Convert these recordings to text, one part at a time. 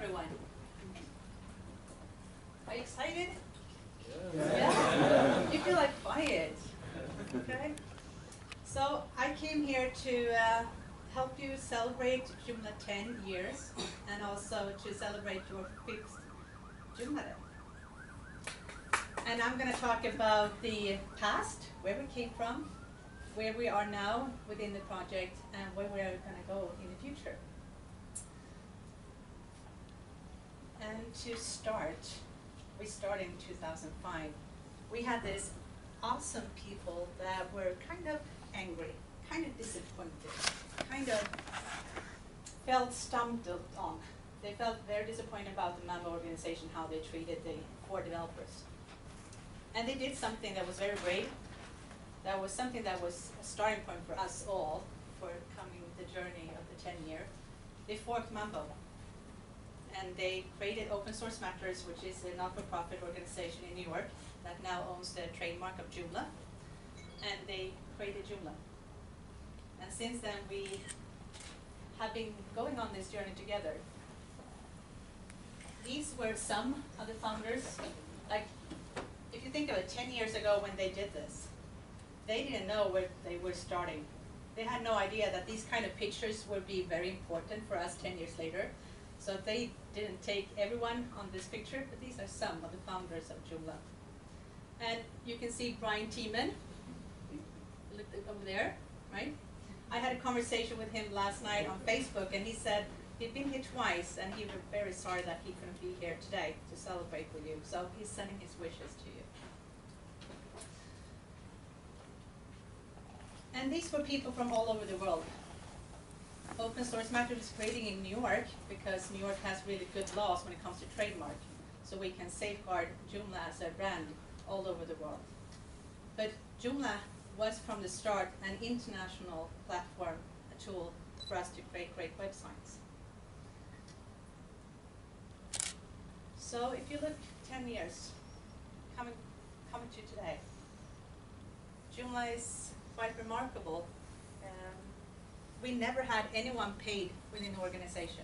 everyone. Are you excited? Yeah. Yeah? You feel like quiet. Okay. So I came here to help you celebrate Joomla 10 years and also to celebrate your 5th Joomla Day. And I'm going to talk about the past, where we came from, where we are now within the project, and where we're going to go in the future. And to start, we started in 2005. We had these awesome people that were kind of angry, kind of disappointed, kind of felt stumped on. They felt very disappointed about the member organization, how they treated the core developers. And they did something that was very brave. That was something that was a starting point for us all for coming the journey of the 10 year. They forked Mambo. And they created Open Source Matters, which is a not-for-profit organization in New York that now owns the trademark of Joomla. And they created Joomla. And since then, we have been going on this journey together. These were some of the founders. Like, if you think of it, 10 years ago when they did this, they didn't know where they were starting. They had no idea that these kind of pictures would be very important for us 10 years later. So they didn't take everyone on this picture, but these are some of the founders of Joomla. And you can see Brian Tiemann, look over there, right? I had a conversation with him last night on Facebook, and he said he'd been here twice, and he was very sorry that he couldn't be here today to celebrate with you. So he's sending his wishes to you. And these were people from all over the world. Open Source Matters is creating in New York because New York has really good laws when it comes to trademark. So we can safeguard Joomla as a brand all over the world. But Joomla was from the start an international platform, a tool for us to create great websites. So if you look 10 years, coming to today, Joomla is quite remarkable. We never had anyone paid within the organization.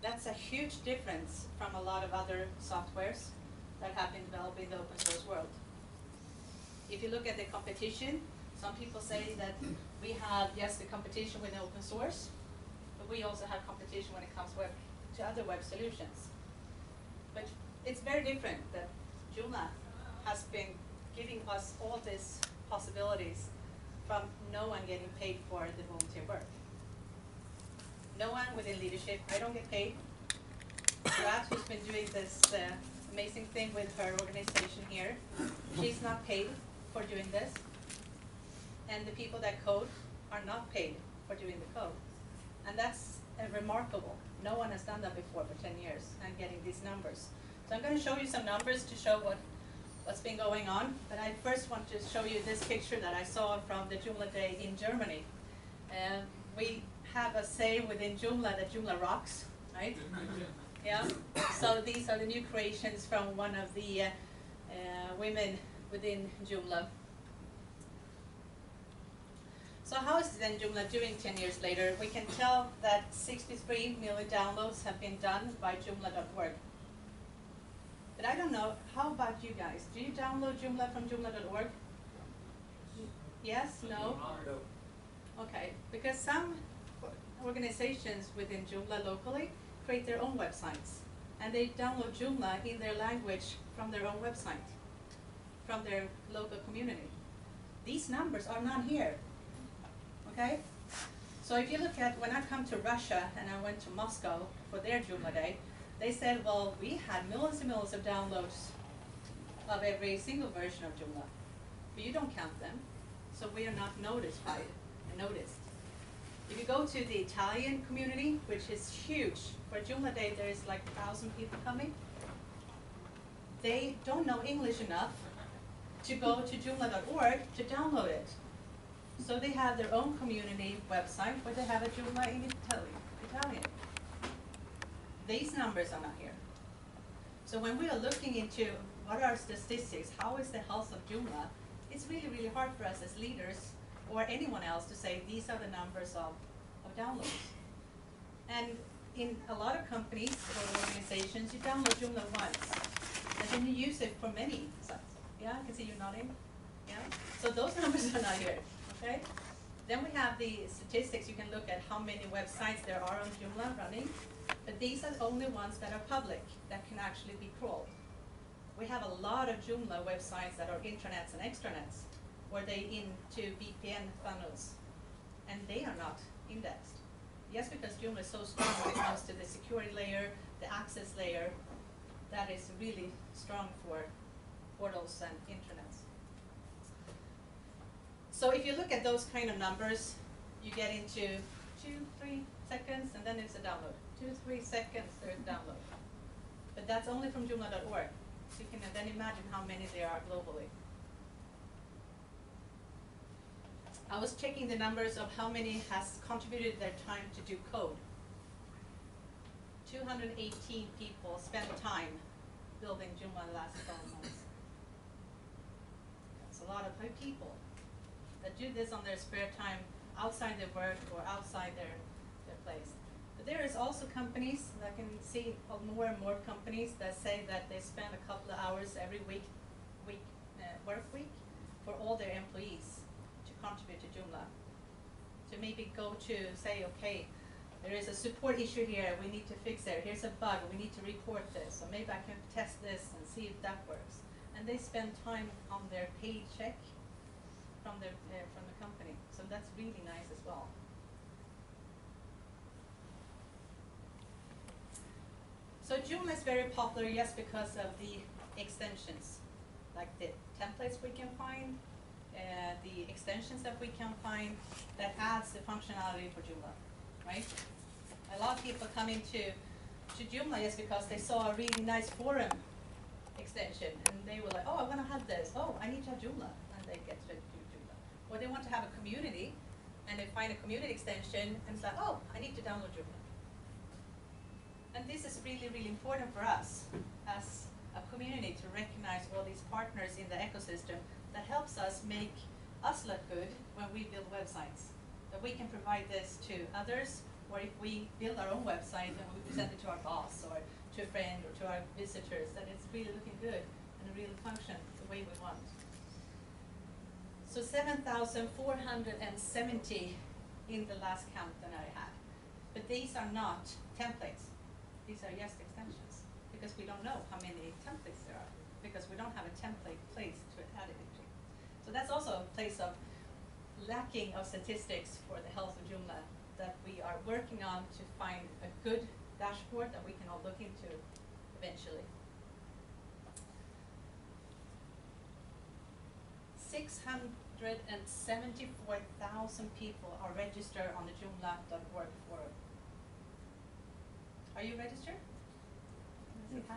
That's a huge difference from a lot of other softwares that have been developed in the open source world. If you look at the competition, some people say that we have, yes, the competition with open source, but we also have competition when it comes to other web solutions. But it's very different that Joomla has been giving us all these possibilities from no one getting paid for the volunteer work. No one within leadership. I don't get paid. Nשיאת, who's been doing this amazing thing with her organization here, she's not paid for doing this. And the people that code are not paid for doing the code. And that's remarkable. No one has done that before for 10 years and getting these numbers. So I'm going to show you some numbers to show what's been going on, but I first want to show you this picture that I saw from the Joomla Day in Germany. We have a saying within Joomla that Joomla rocks, right? Yeah. So these are the new creations from one of the women within Joomla. So how is then Joomla doing 10 years later? We can tell that 63 million downloads have been done by Joomla.org. But I don't know, how about you guys? Do you download Joomla from Joomla.org? Yes? No? Okay, because some organizations within Joomla locally create their own websites. And they download Joomla in their language from their own website, from their local community. These numbers are not here, okay? So if you look at, when I come to Russia and I went to Moscow for their Joomla Day, they said, well, we had millions and millions of downloads of every single version of Joomla, but you don't count them, so we are not notified and noticed. If you go to the Italian community, which is huge, for Joomla Day there's like 1,000 people coming, they don't know English enough to go to Joomla.org to download it. So they have their own community website where they have a Joomla in Italian. These numbers are not here. So when we are looking into what are statistics, how is the health of Joomla, it's really, really hard for us as leaders or anyone else to say these are the numbers of downloads. And in a lot of companies or organizations, you download Joomla once, and then you use it for many sites. Yeah, I can see you nodding. Yeah, so those numbers are not here, okay? Then we have the statistics. You can look at how many websites there are on Joomla running, but these are the only ones that are public, that can actually be crawled. We have a lot of Joomla websites that are intranets and extranets, where they into VPN funnels, and they are not indexed. Yes, because Joomla is so strong when it comes to the security layer, the access layer, that is really strong for portals and intranets. So if you look at those kind of numbers, you get into 2-3 seconds, and then it's a download. 2-3 seconds, there's a download. But that's only from Joomla.org. So you can then imagine how many there are globally. I was checking the numbers of how many has contributed their time to do code. 218 people spent time building Joomla the last 12 months. That's a lot of people that do this on their spare time outside their work or outside their place. But there is also companies, I can see more and more companies that say that they spend a couple of hours every work week for all their employees to contribute to Joomla. To maybe go to say, okay, there is a support issue here, we need to fix it, here's a bug, we need to report this, or maybe I can test this and see if that works. And they spend time on their paycheck from the company. So that's really nice as well. So Joomla is very popular, yes, because of the extensions, like the templates we can find, the extensions that we can find that adds the functionality for Joomla, right? A lot of people come into Joomla yes because they saw a really nice forum extension, and they were like, oh, I want to have this. Oh, I need to have Joomla, and they get to do Joomla. Or they want to have a community, and they find a community extension, and it's like, oh, I need to download Joomla. And this is really, really important for us as a community to recognize all these partners in the ecosystem that helps us make us look good when we build websites. That we can provide this to others, or if we build our own website and we present it to our boss or to a friend or to our visitors, that it's really looking good and it really function the way we want. So 7,470 in the last count that I had. But these are not templates. These are just extensions, because we don't know how many templates there are, because we don't have a template place to add it into. So that's also a place of lacking of statistics for the health of Joomla that we are working on to find a good dashboard that we can all look into eventually. 674,000 people are registered on the Joomla.org forum. Are you registered? Okay,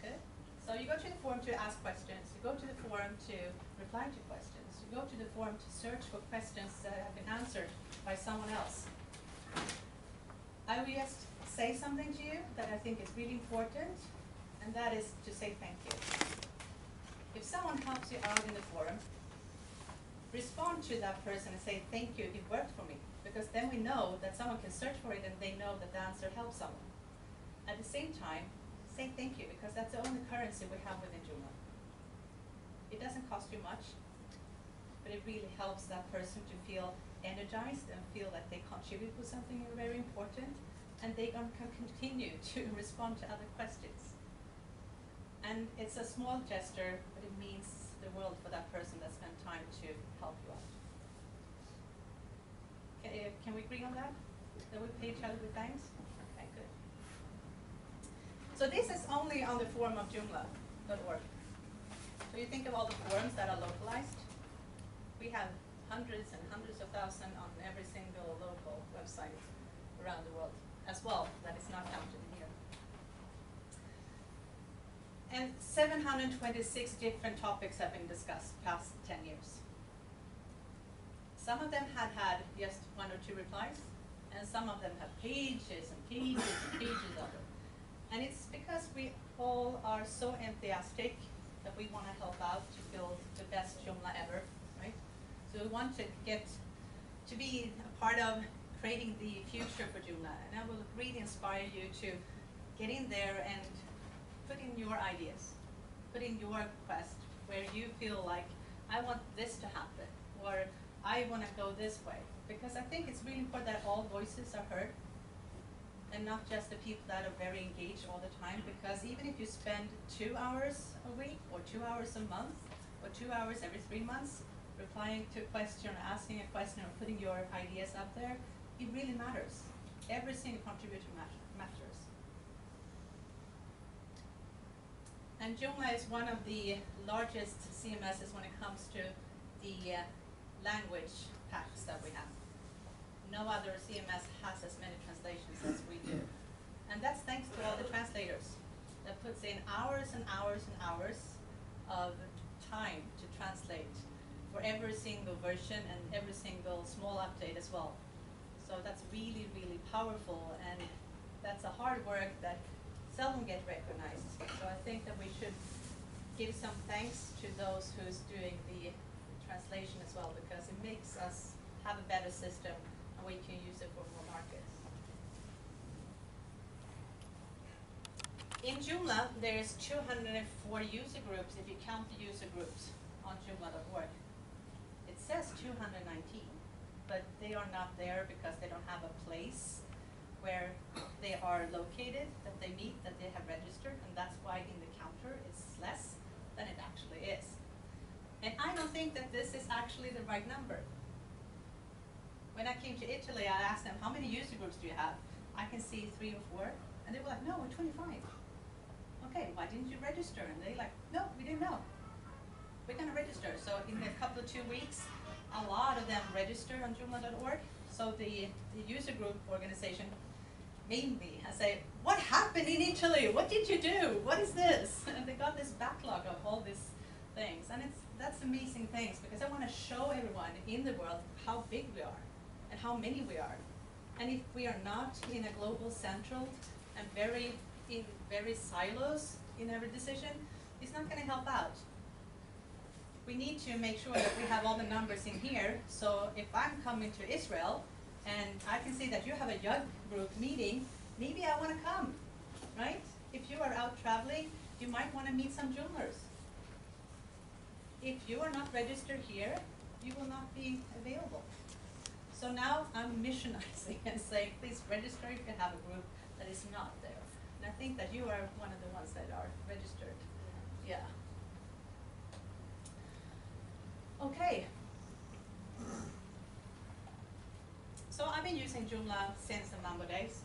good. So you go to the forum to ask questions. You go to the forum to reply to questions. You go to the forum to search for questions that have been answered by someone else. I will just say something to you that I think is really important, and that is to say thank you. If someone helps you out in the forum, respond to that person and say thank you, it worked for me. Because then we know that someone can search for it and they know that the answer helps someone. At the same time, say thank you, because that's the only currency we have within Joomla. It doesn't cost you much, but it really helps that person to feel energized and feel that they contribute with something very important, and they can continue to respond to other questions. And it's a small gesture, but it means the world for that person that spent time to help you out. Can we agree on that? That we pay each other with thanks? Okay, good. So this is only on the forum of Joomla.org. So you think of all the forums that are localized. We have hundreds and hundreds of thousands on every single local website around the world as well, that is not counted in here. And 726 different topics have been discussed past 10 years. Some of them had just 1 or 2 replies, and some of them have pages and pages and pages of them. And it's because we all are so enthusiastic that we want to help out to build the best Joomla ever, right? So we want to get to be a part of creating the future for Joomla, and I will really inspire you to get in there and put in your ideas, put in your quest, where you feel like, I want this to happen, or I want to go this way. Because I think it's really important that all voices are heard, and not just the people that are very engaged all the time, because even if you spend 2 hours a week, or 2 hours a month, or 2 hours every 3 months, replying to a question, or asking a question, or putting your ideas up there, it really matters. Every single contributor matters. And Joomla is one of the largest CMSs when it comes to the language packs that we have. No other CMS has as many translations as we do. And that's thanks to all the translators that puts in hours and hours and hours of time to translate for every single version and every single small update as well. So that's really, really powerful, and that's a hard work that seldom get recognized. So I think that we should give some thanks to those who's doing the translation as well, because it makes us have a better system and we can use it for more markets. In Joomla, there's 204 user groups if you count the user groups on Joomla.org. It says 219, but they are not there because they don't have a place where they are located, that they meet, that they have registered, and that's why in the counter it's less than it actually is. And I don't think that this is actually the right number. When I came to Italy, I asked them, how many user groups do you have? I can see 3 or 4. And they were like, no, we're 25. Okay, why didn't you register? And they like, no, we didn't know. We're going to register. So in a couple of 2 weeks, a lot of them registered on Joomla.org. So the user group organization made me and say, what happened in Italy? What did you do? What is this? And they got this backlog of all these things. And that's amazing things, because I want to show everyone in the world how big we are and how many we are. And if we are not in a global central and very silos in every decision, it's not going to help out. We need to make sure that we have all the numbers in here. So if I'm coming to Israel and I can see that you have a young group meeting, maybe I want to come, right? If you are out traveling, you might want to meet some Joomlers. If you are not registered here, you will not be available. So now I'm missionizing and saying, please register if you have a group that is not there. And I think that you are one of the ones that are registered. Yeah. Okay. So I've been using Joomla since the Mambo days,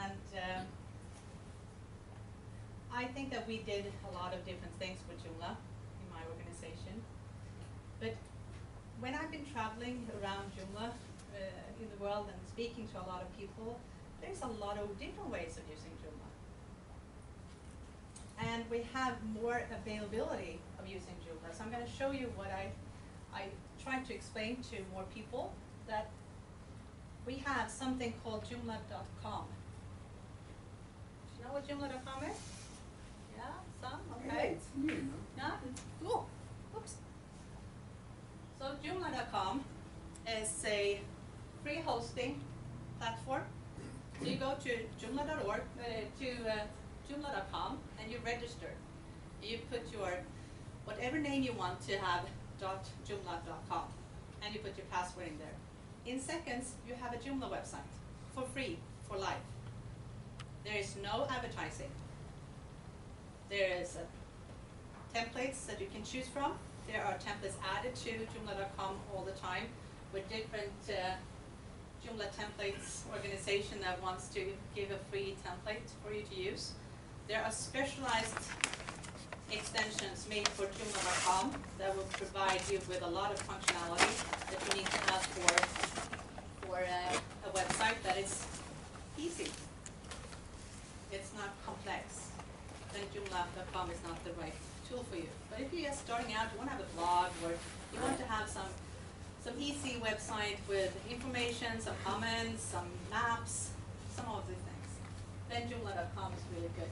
and I think that we did a lot of different things with Joomla in my organization. But when I've been traveling around Joomla in the world and speaking to a lot of people, there's a lot of different ways of using Joomla. And we have more availability of using Joomla. So I'm going to show you what I try to explain to more people, that we have something called Joomla.com. Do you know what Joomla.com is? Yeah, some? Okay. Yeah? Cool. Oops. So Joomla.com is a free hosting platform. So you go to Joomla.org, to Joomla.com, and you register. You put your whatever name you want to have .joomla.com, and you put your password in there. In seconds, you have a Joomla website for free, for life. There is no advertising. There is templates that you can choose from. There are templates added to Joomla.com all the time with different Joomla templates organization that wants to give a free template for you to use. There are specialized extensions made for Joomla.com that will provide you with a lot of functionality that you need to have for a website that is easy. It's not complex. Then Joomla.com is not the right tool for you. But if you're just starting out, you want to have a blog, or you want to have some easy website with information, some comments, some maps, some of these things, then Joomla.com is really good.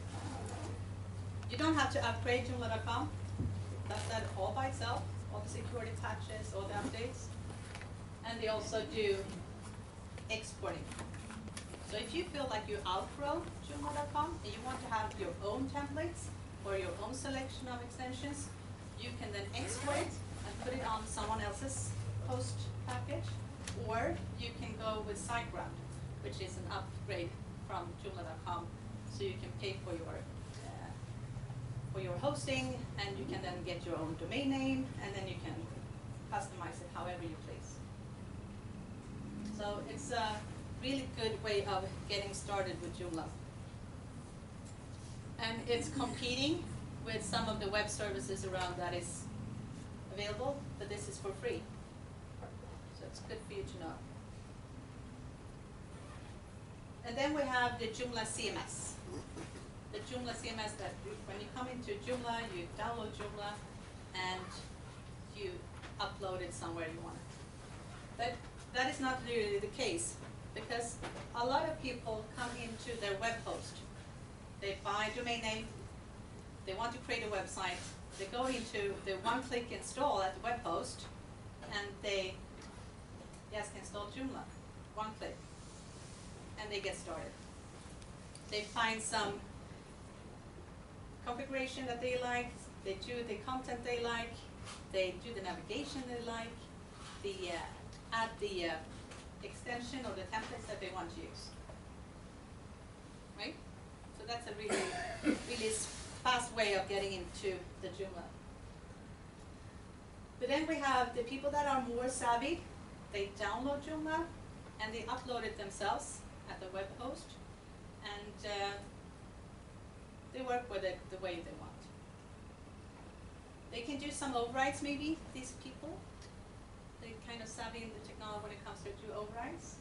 You don't have to upgrade Joomla.com. Does that all by itself, all the security patches, all the updates. And they also do exporting. So if you feel like you outgrow Joomla.com and you want to have your own templates or your own selection of extensions, you can then export it and put it on someone else's host package, or you can go with SiteGround, which is an upgrade from Joomla.com, so you can pay for your hosting, and you can then get your own domain name, and then you can customize it however you please. So it's a really good way of getting started with Joomla. And it's competing with some of the web services around that is available, but this is for free. So it's good for you to know. And then we have the Joomla CMS. The Joomla CMS that when you come into Joomla, you download Joomla and you upload it somewhere you want it. But that is not really the case, because a lot of people come into their web host. They buy a domain name, they want to create a website, they go into the one-click install at the web host, and they just install Joomla, one click, and they get started. They find some configuration that they like, they do the content they like, they do the navigation they like, the add the extension or the templates that they want to use. Right? So that's a really, really fast way of getting into the Joomla. But then we have the people that are more savvy. They download Joomla and they upload it themselves at the web host, and they work with it the way they want. They can do some overrides maybe, these people. They're kind of savvy in the technology when it comes to do overrides.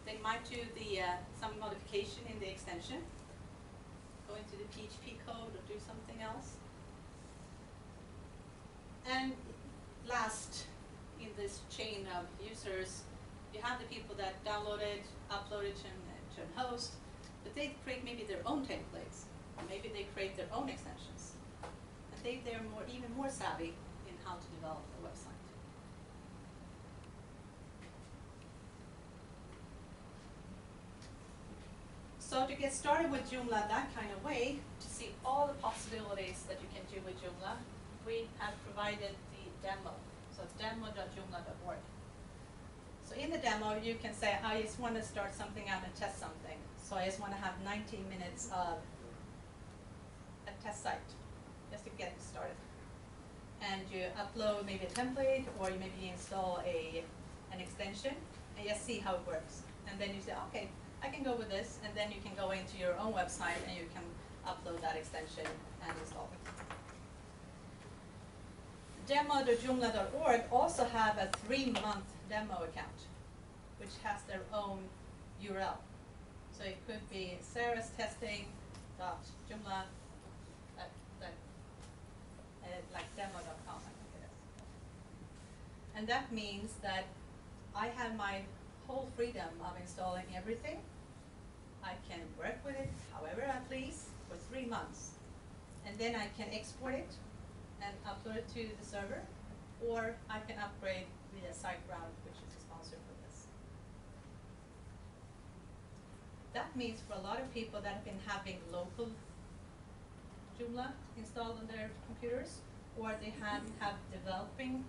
They might do the some modification in the extension, go into the PHP code or do something else. And last in this chain of users, you have the people that download it, upload it to a host, but they create maybe their own templates, or maybe they create their own extensions. And they're even more savvy in how to develop a website. So to get started with Joomla that kind of way, to see all the possibilities that you can do with Joomla, we have provided the demo. So it's demo.joomla.org. So in the demo, you can say, I just want to start something out and test something. So I just want to have 90 minutes of a test site, just to get it started. And you upload maybe a template, or you maybe install an extension, and just see how it works. And then you say, okay, I can go with this, and then you can go into your own website and you can upload that extension and install it. Demo.joomla.org also have a 3-month demo account, which has their own URL. So it could be Sarah's testing.joomla, like demo.com, I think it is. And that means that I have my whole freedom of installing everything. I can work with it however I please for 3 months. And then I can export it and upload it to the server, or I can upgrade via SiteGround, which is a sponsor for this. That means for a lot of people that have been having local Joomla installed on their computers, or they have developing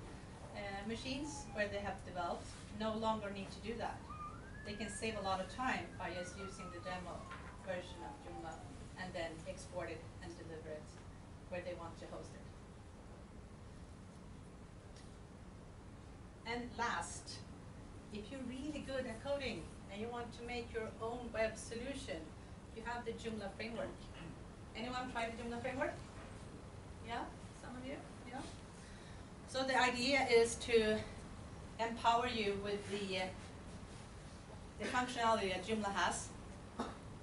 machines where they have developed, no longer need to do that. They can save a lot of time by just using the demo version of Joomla and then export it and deliver it where they want to host it. And last, if you're really good at coding and you want to make your own web solution, you have the Joomla framework. Anyone tried the Joomla framework? Yeah, some of you? Yeah. So the idea is to empower you with the functionality that Joomla has,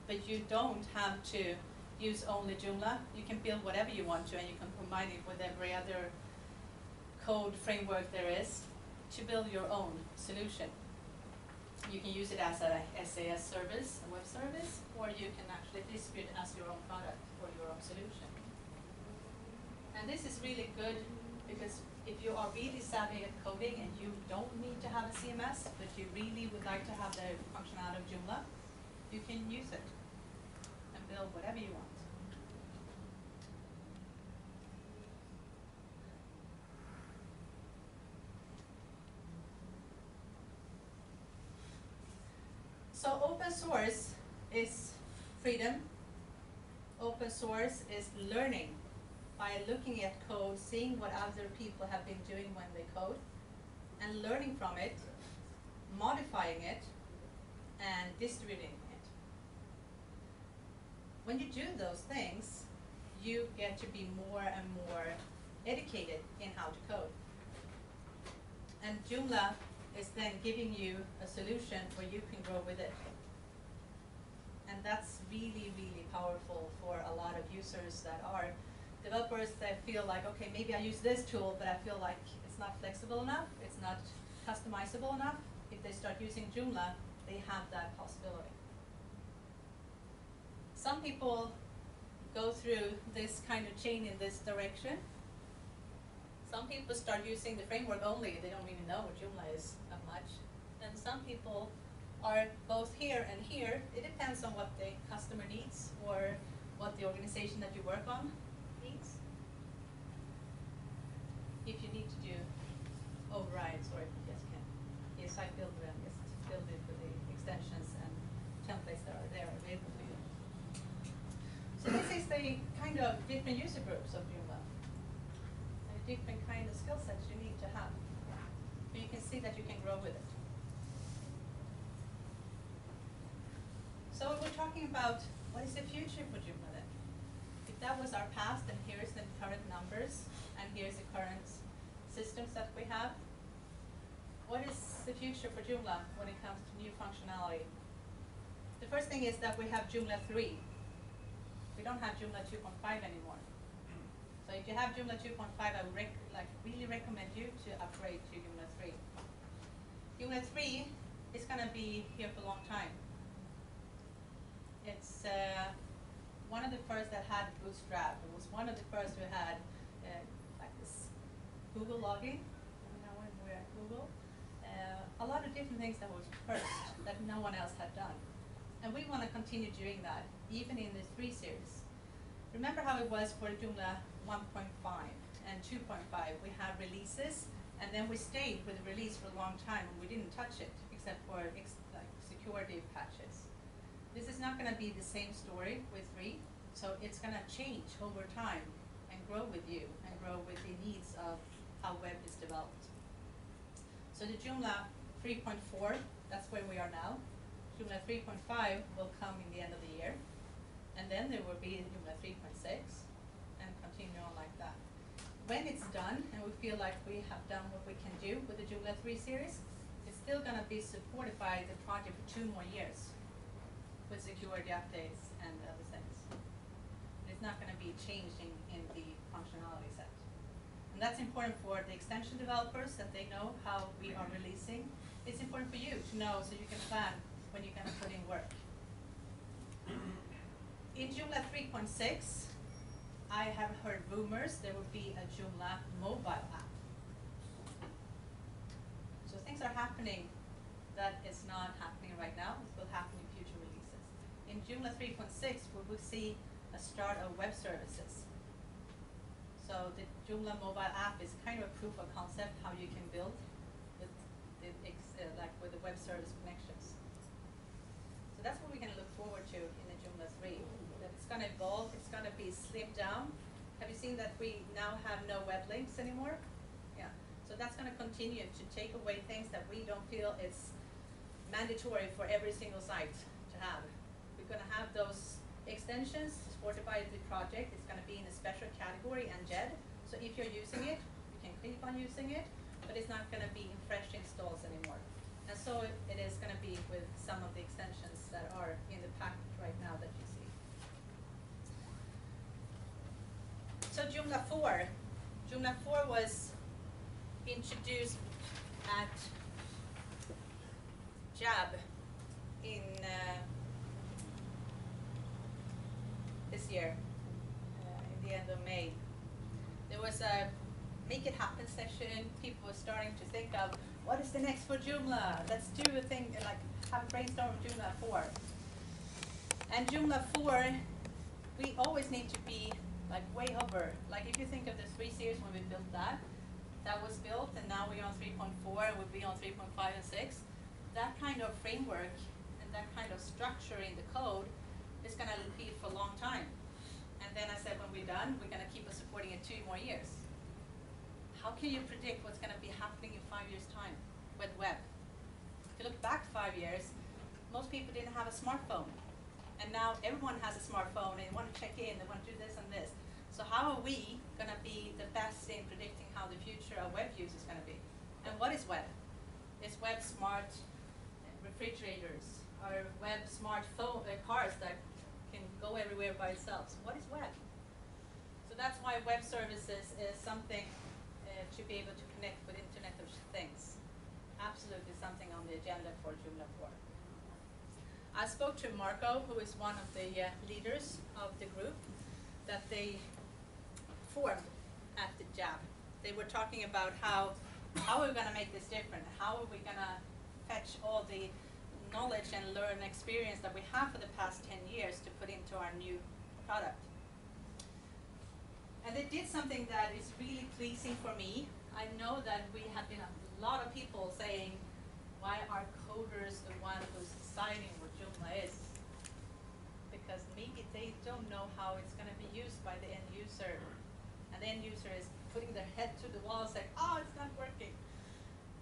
but you don't have to use only Joomla. You can build whatever you want to, and you can combine it with every other code framework there is to build your own solution. You can use it as a SAS service, a web service, or you can actually distribute it as your own product or your own solution. And this is really good Because if you are really savvy at coding and you don't need to have a CMS, but you really would like to have the functionality of Joomla, you can use it and build whatever you want. So open source is freedom. Open source is learning by looking at code, seeing what other people have been doing when they code, and learning from it, modifying it, and distributing it. When you do those things, you get to be more and more educated in how to code. And Joomla is then giving you a solution where you can grow with it. And that's really, really powerful for a lot of users that are developers that feel like, okay, maybe I use this tool, but I feel like it's not flexible enough, it's not customizable enough. If they start using Joomla, they have that possibility. Some people go through this kind of chain in this direction. Some people start using the framework only, they don't even know what Joomla is that much. And some people are both here and here. It depends on what the customer needs or what the organization that you work on needs. If you need to do overrides, or if you just can, yes, I build them, just build it with the extensions and templates that are there available to you. So this is the kind of different user groups of Joomla. Different kind of skill sets you need to have. But you can see that you can grow with it. So we're talking about what is the future for Joomla then? If that was our past, and here's the current numbers, and here's the current systems that we have, what is the future for Joomla when it comes to new functionality? The first thing is that we have Joomla 3. We don't have Joomla 2.5 anymore. So if you have Joomla 2.5, I would really recommend you to upgrade to Joomla 3. Joomla 3 is going to be here for a long time. It's one of the first that had Bootstrap. It was one of the first who had like this Google login. You know, when we were at Google. A lot of different things that was first that no one else had done. And we want to continue doing that, even in the 3 series. Remember how it was for Joomla 1.5 and 2.5. We have releases, and then we stayed with the release for a long time, and we didn't touch it except for like security patches. This is not going to be the same story with 3, so it's going to change over time and grow with you and grow with the needs of how web is developed. So the Joomla 3.4, that's where we are now. Joomla 3.5 will come in the end of the year. And then there will be Joomla 3.6 and continue on like that. When it's done and we feel like we have done what we can do with the Joomla 3 series, it's still going to be supported by the project for 2 more years with security updates and other things. It's not going to be changing in the functionality set. And that's important for the extension developers, that they know how we are releasing. It's important for you to know so you can plan when you're going to put in work. In Joomla 3.6, I have heard rumors there will be a Joomla mobile app. So things are happening that is not happening right now. It will happen in future releases. In Joomla 3.6, we will see a start of web services. So the Joomla mobile app is kind of a proof of concept how you can build with the web service connections. So that's what we can look forward to in the Joomla 3. That it's going to evolve, it's going to be slimmed down. Have you seen that we now have no web links anymore? Yeah. So that's going to continue to take away things that we don't feel is mandatory for every single site to have. We're going to have those extensions supported by the project. It's going to be in a special category and JED. So if you're using it, you can keep on using it, but it's not going to be in fresh installs anymore. And so it is going to be with some of the extensions that are in the package right now that you see. So Joomla 4. Joomla 4 was introduced at JAB in this year, in the end of May. There was a Make It Happen session. People were starting to think of, what is the next for Joomla? Let's do a thing, like have a brainstorm of Joomla 4. And Joomla 4, we always need to be like way over. Like if you think of the 3 series when we built that was built, and now we're on 3.4, and we'll be on 3.5 and 6. That kind of framework and that kind of structure in the code is going to be for a long time. And then I said, when we're done, we're going to keep us supporting it 2 more years. How can you predict what's going to be happening in 5 years' time with web? If you look back 5 years, most people didn't have a smartphone. And now everyone has a smartphone, and they want to check in, they want to do this and this. So how are we going to be the best in predicting how the future of web use is going to be? And what is web? Is web smart refrigerators? Or web smart cars that can go everywhere by itself? So what is web? So that's why web services is something to be able to connect with Internet of Things. Absolutely something on the agenda for Joomla 4. I spoke to Marco, who is one of the leaders of the group that they formed at the JAB. They were talking about how are we going to make this different? How are we going to fetch all the knowledge and learn experience that we have for the past 10 years to put into our new product? And they did something that is really pleasing for me. I know that we have been a lot of people saying, why are coders the one who's deciding what Joomla is? Because maybe they don't know how it's going to be used by the end user. And the end user is putting their head to the wall saying, oh, it's not working.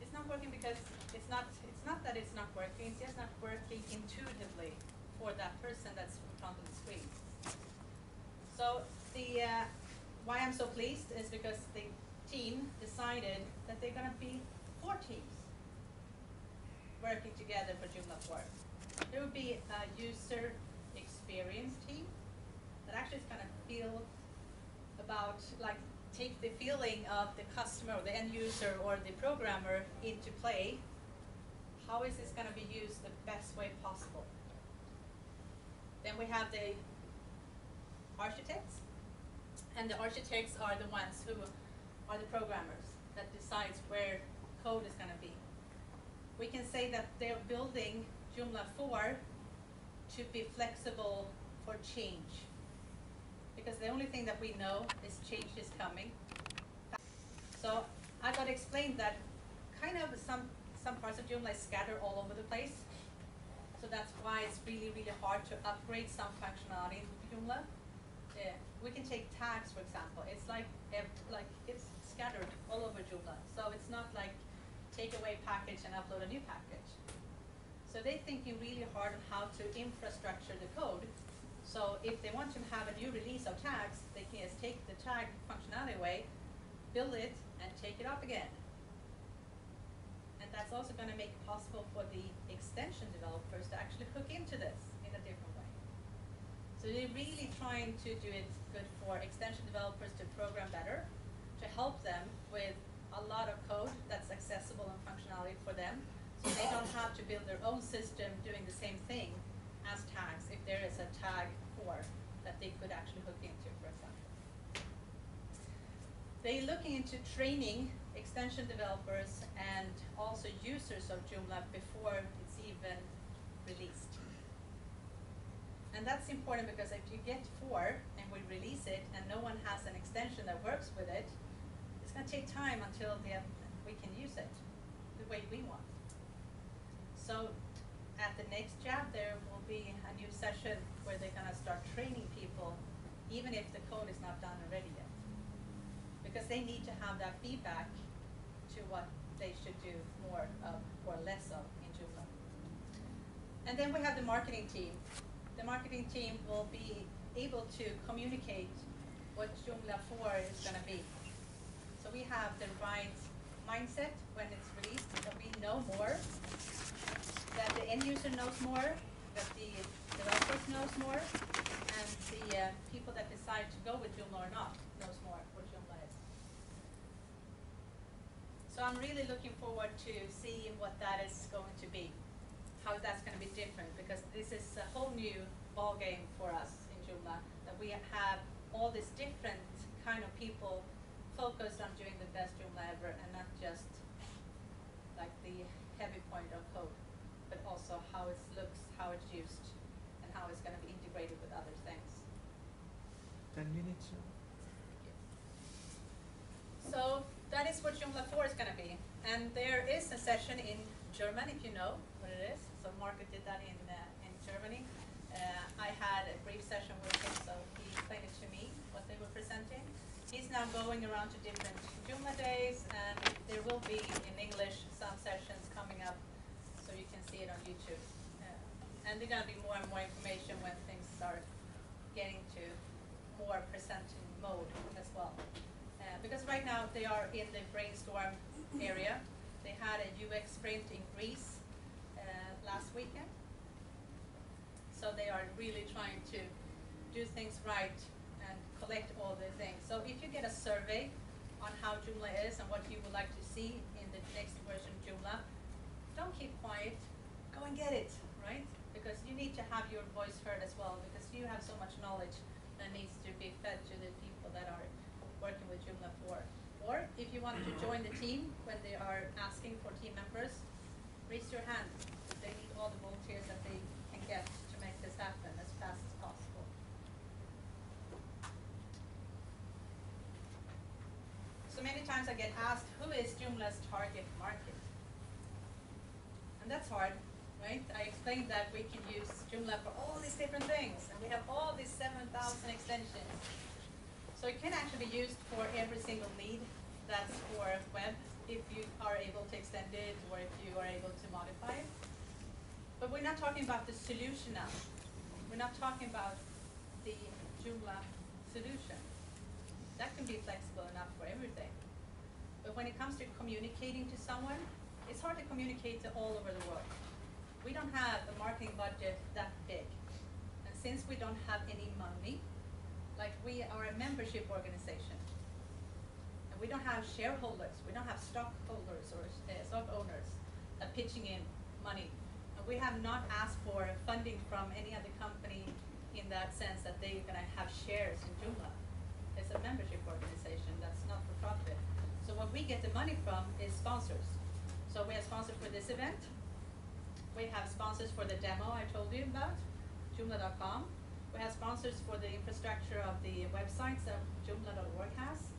It's not working because it's not that it's not working, it's just not working intuitively for that person that's in front of the screen. So why I'm so pleased is because the team decided that they're going to be 4 teams working together for Joomla 4. There will be a user experience team that actually is going to feel about, like, take the feeling of the customer or the end user or the programmer into play. How is this going to be used the best way possible? Then we have the architects, and the architects are the ones who are the programmers that decides where code is going to be. We can say that they're building Joomla 4 to be flexible for change. Because the only thing that we know is change is coming. So I got to explain that kind of some parts of Joomla is scattered all over the place. So that's why it's really, really hard to upgrade some functionality in Joomla. We can take tags, for example. It's like it's scattered all over Joomla. So it's not like take away package and upload a new package. So they're thinking really hard on how to infrastructure the code. So if they want to have a new release of tags, they can just take the tag functionality away, build it, and take it up again. And that's also going to make it possible for the extension developers to actually hook into this in a different way. So they're really trying to do it good for extension developers to program better, to help them with a lot of code that's accessible and functionality for them, so they don't have to build their own system doing the same thing as tags if there is a tag 4 that they could actually hook into, for example. They're looking into training extension developers and also users of Joomla before it's even released. And that's important because if you get 4 and we release it and no one has an extension that works with it, it's going to take time until we can use it the way we want. So at the next job, there will be a new session where they're going to start training people, even if the code is not done already yet. Because they need to have that feedback to what they should do more of or less of in Joomla. And then we have the marketing team. The marketing team will be able to communicate what Joomla 4 is going to be. So we have the right mindset when it's released, that we know more, that the end user knows more, that the developers knows more, and the people that decide to go with Joomla or not knows more what Joomla is. So I'm really looking forward to seeing what that is going to be, how that's going to be different, because this is a whole new ball game for us in Joomla, that we have all these different kind of people focused on doing the best Joomla ever and not just like the heavy point of code, but also how it looks, how it's used, and how it's going to be integrated with other things. 10 minutes. So that is what Joomla 4 is going to be. And there is a session in German, if you know what it is. So Market did that in Germany. I had a brief session with him, so he explained it to me, what they were presenting. He's now going around to different Joomla days, and there will be in English some sessions coming up, so you can see it on YouTube. And there's going to be more and more information when things start getting to more presenting mode as well. Because right now they are in the brainstorm area. They had a UX sprint in Greece last weekend. So they are really trying to do things right and collect all the things. So if you get a survey on how Joomla is and what you would like to see in the next version of Joomla, don't keep quiet. Go and get it, right? Because you need to have your voice heard as well, because you have so much knowledge that needs to be fed to the people that are working with Joomla 4. Or if you want to join the team when they are asking for team members, raise your hand. They need all the volunteers that they can get to make this happen as fast as possible. So many times I get asked, who is Joomla's target market? And that's hard, right? I explained that we can use Joomla for all these different things, and we have all these 7,000 extensions. So it can actually be used for every single need that's for web, if you are able to extend it or if you are able to modify it. But we're not talking about the solution now. We're not talking about the Joomla solution. That can be flexible enough for everything. But when it comes to communicating to someone, it's hard to communicate to all over the world. We don't have a marketing budget that big. And since we don't have any money, like we are a membership organization, and we don't have shareholders, we don't have stockholders or stock owners pitching in money. And we have not asked for funding from any other company in that sense that they're going to have shares in Joomla. It's a membership organization that's not for profit. So what we get the money from is sponsors. So we have sponsors for this event. We have sponsors for the demo I told you about, Joomla.com. We have sponsors for the infrastructure of the websites that Joomla.org has.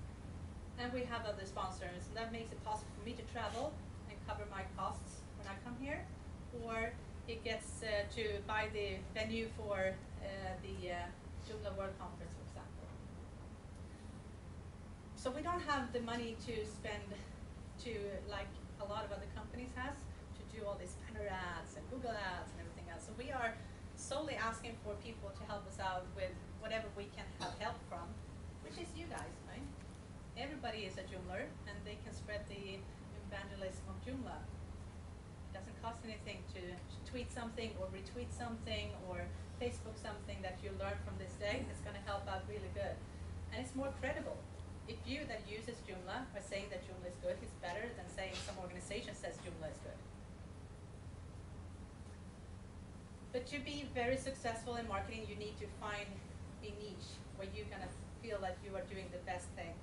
And we have other sponsors. And that makes it possible for me to travel and cover my costs when I come here. Or it gets to buy the venue for the Joomla World Conference, for example. So we don't have the money to spend to, like a lot of other companies has, to do all these banner ads and Google ads and everything else. So we are solely asking for people to help us out with whatever we can have help from, which is you guys, right? Everybody is a Joomler, and they can spread the evangelism of Joomla. It doesn't cost anything to tweet something or retweet something or Facebook something that you learn from this day. It's going to help out really good. And it's more credible. If you that uses Joomla are saying that Joomla is good, it's better than saying some organization says Joomla is good. But to be very successful in marketing, you need to find a niche where you're going to feel that you are doing the best thing.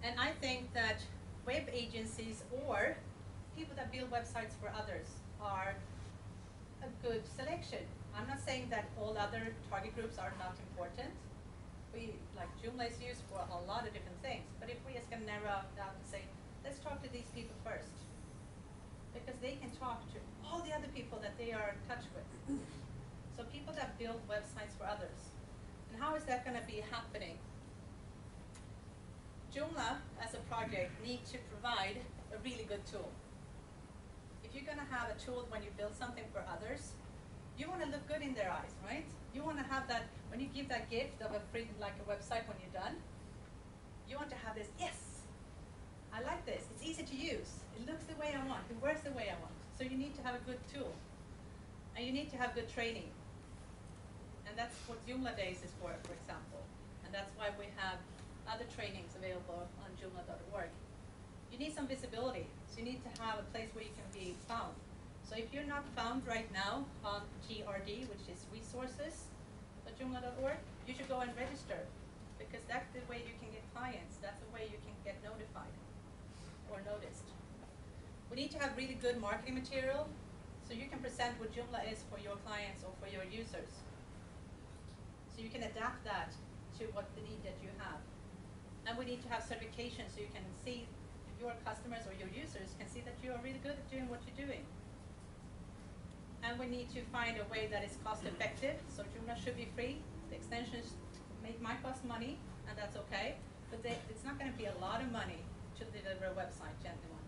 And I think that web agencies or people that build websites for others are a good selection. I'm not saying that all other target groups are not important. Like Joomla is used for a lot of different things. But if we just can narrow it down and say, let's talk to these people first. Because they can talk to all the other people that they are in touch with. So people that build websites for others. And how is that going to be happening? Joomla, as a project, needs to provide a really good tool. If you're going to have a tool when you build something for others, you want to look good in their eyes, right? You want to have that, when you give that gift of a free, like a website when you're done, you want to have this, yes, I like this, it's easy to use, it looks the way I want, it works the way I want. So you need to have a good tool. And you need to have good training. And that's what Joomla Days is for example. And that's why we have other trainings available on Joomla.org. You need some visibility. So you need to have a place where you can be found. So if you're not found right now on GRD, which is resources at Joomla.org, you should go and register. because that's the way you can get clients. That's the way you can get notified or noticed. We need to have really good marketing material so you can present what Joomla is for your clients or for your users. So you can adapt that to what the need that you have. And we need to have certification so you can see, your customers or your users can see that you are really good at doing what you're doing. And we need to find a way that is cost effective. So Joomla should be free. The extensions might cost money, and that's okay. But it's not going to be a lot of money to deliver a website, gentlemen.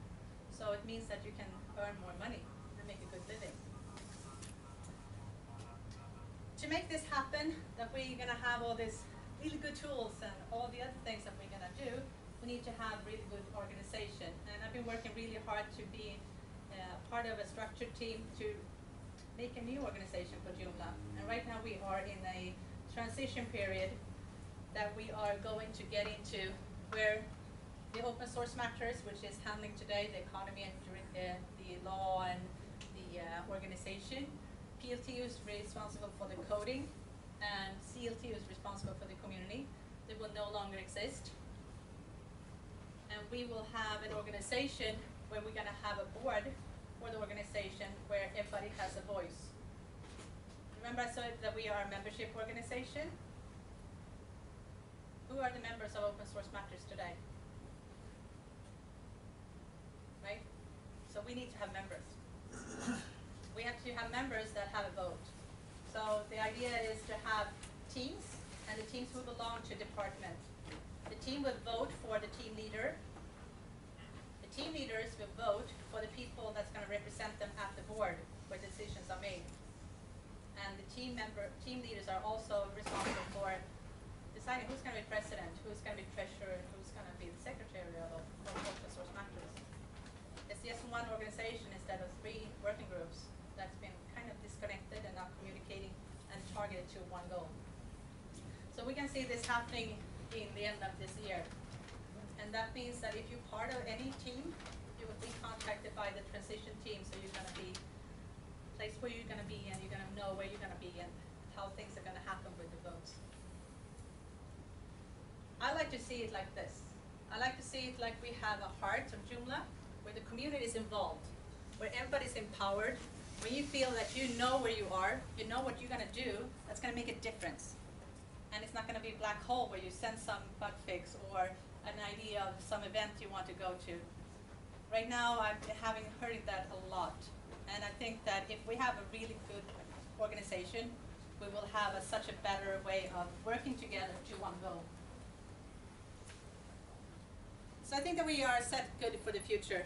So it means that you can earn more money and make a good living. To make this happen, that we're going to have all these really good tools and all the other things that we're going to do, we need to have really good organization. And I've been working really hard to be part of a structured team to make a new organization for Joomla. And right now we are in a transition period that we are going to get into where the open source matters, which is handling today the economy and the law and the organization. PLT is responsible for the coding, and CLT is responsible for the community. They will no longer exist. And we will have an organization where we're going to have a board for the organization where everybody has a voice. Remember I said that we are a membership organization? Who are the members of Open Source Matters today? Right? So we need to have members. We have to have members that have a vote. So the idea is to have teams, and the teams will belong to departments. The team will vote for the team leader. The team leaders will vote for the people that's going to represent them at the board where decisions are made. And the team leaders are also responsible for deciding who's going to be president, who's going to be treasurer, and who's going to be the secretary of Open Source Matters. It's just one organization instead of 3 working groups that's been kind of disconnected and not communicating and targeted to one goal. So we can see this happening in the end of this year. And that means that if you're part of any team, you will be contacted by the transition team, so you're going to be place where you're going to be, and you're going to know where you're going to be and how things are going to happen with the votes. I like to see it like this. I like to see it like we have a heart of Joomla, where the community is involved, where everybody's empowered, where you feel that you know where you are, you know what you're going to do, that's going to make a difference. And it's not going to be a black hole where you send some bug fix or an idea of some event you want to go to. Right now, I'm heard that a lot. And I think that if we have a really good organization, we will have such a better way of working together to one goal. So I think that we are set good for the future.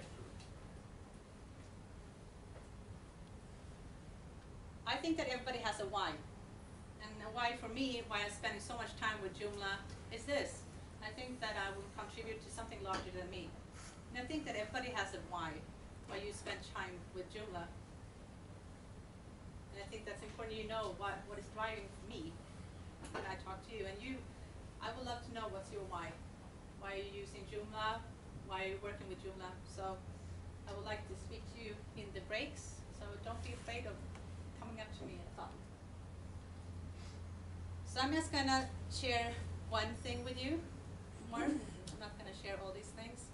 I think that everybody has a why. And the why for me, why I'm spending so much time with Joomla, is this. I think that I will contribute to something larger than me. And I think that everybody has a why you spend time with Joomla. And I think that's important you know what is driving me when I talk to you. And I would love to know what's your why. Why are you using Joomla? Why are you working with Joomla? So I would like to speak to you in the breaks. So don't be afraid of coming up to me and talk. So I'm just going to share one thing with you more. I'm not going to share all these things.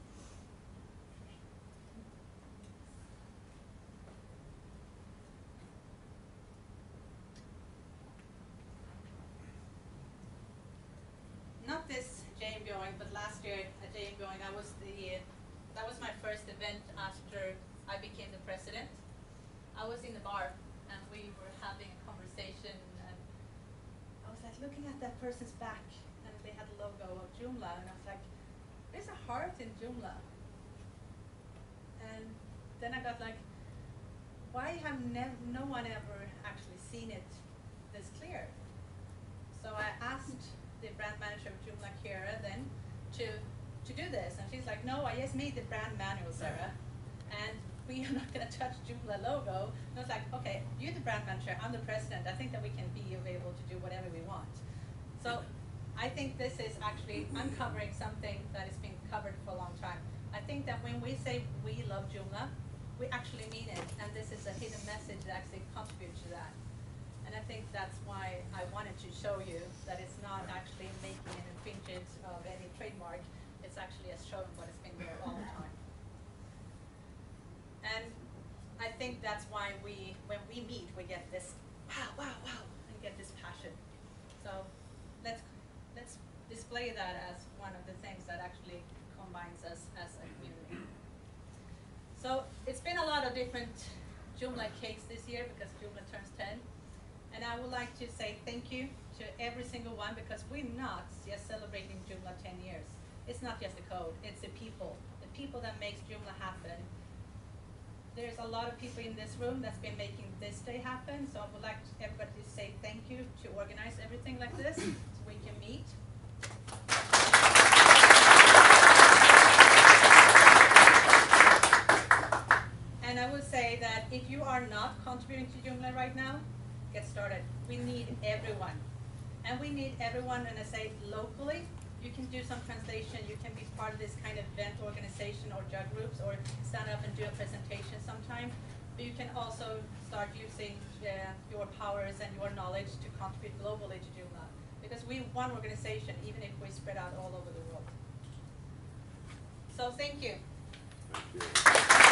Not this Byung, but last year at Byung, that was my first event after I became the president. I was in the bar and we were having a conversation, and I was like looking at that person's back, and they had a logo of Joomla, and I was like, there's a heart in Joomla. And then I got like, why have no one ever actually seen it this clear? So I asked the brand manager of Joomla, Kira, then to do this, and she's like, no, I just made the brand manual, Sarah, and we are not going to touch Joomla logo. And I was like, okay, you're the brand manager, I'm the president, I think that we can be able to do whatever we want. So I think this is actually uncovering something that has been covered for a long time. I think that when we say we love Joomla, we actually mean it, and this is a hidden message that actually contributes to that. And I think that's why I wanted to show you that it's not actually making an infringement of any trademark. It's actually as shown what has been there all the time. And I think that's why when we meet, we get this wow, wow, wow, and get this passion. So let's display that as one of the things that actually combines us as a community. So it's been a lot of different Joomla cakes this year because Joomla turns 10. And I would like to say thank you to every single one, because we're not just celebrating Joomla 10 years. It's not just the code, it's the people that makes Joomla happen. There's a lot of people in this room that's been making this day happen, so I would like everybody to say thank you to organize everything like this so we can meet. And I would say that if you are not contributing to Joomla right now, get started. We need everyone. And we need everyone, and I say locally. You can do some translation, you can be part of this kind of event organization or jug groups, or stand up and do a presentation sometime. But you can also start using your powers and your knowledge to contribute globally to Joomla. Because we're one organization, even if we spread out all over the world. So thank you. Thank you.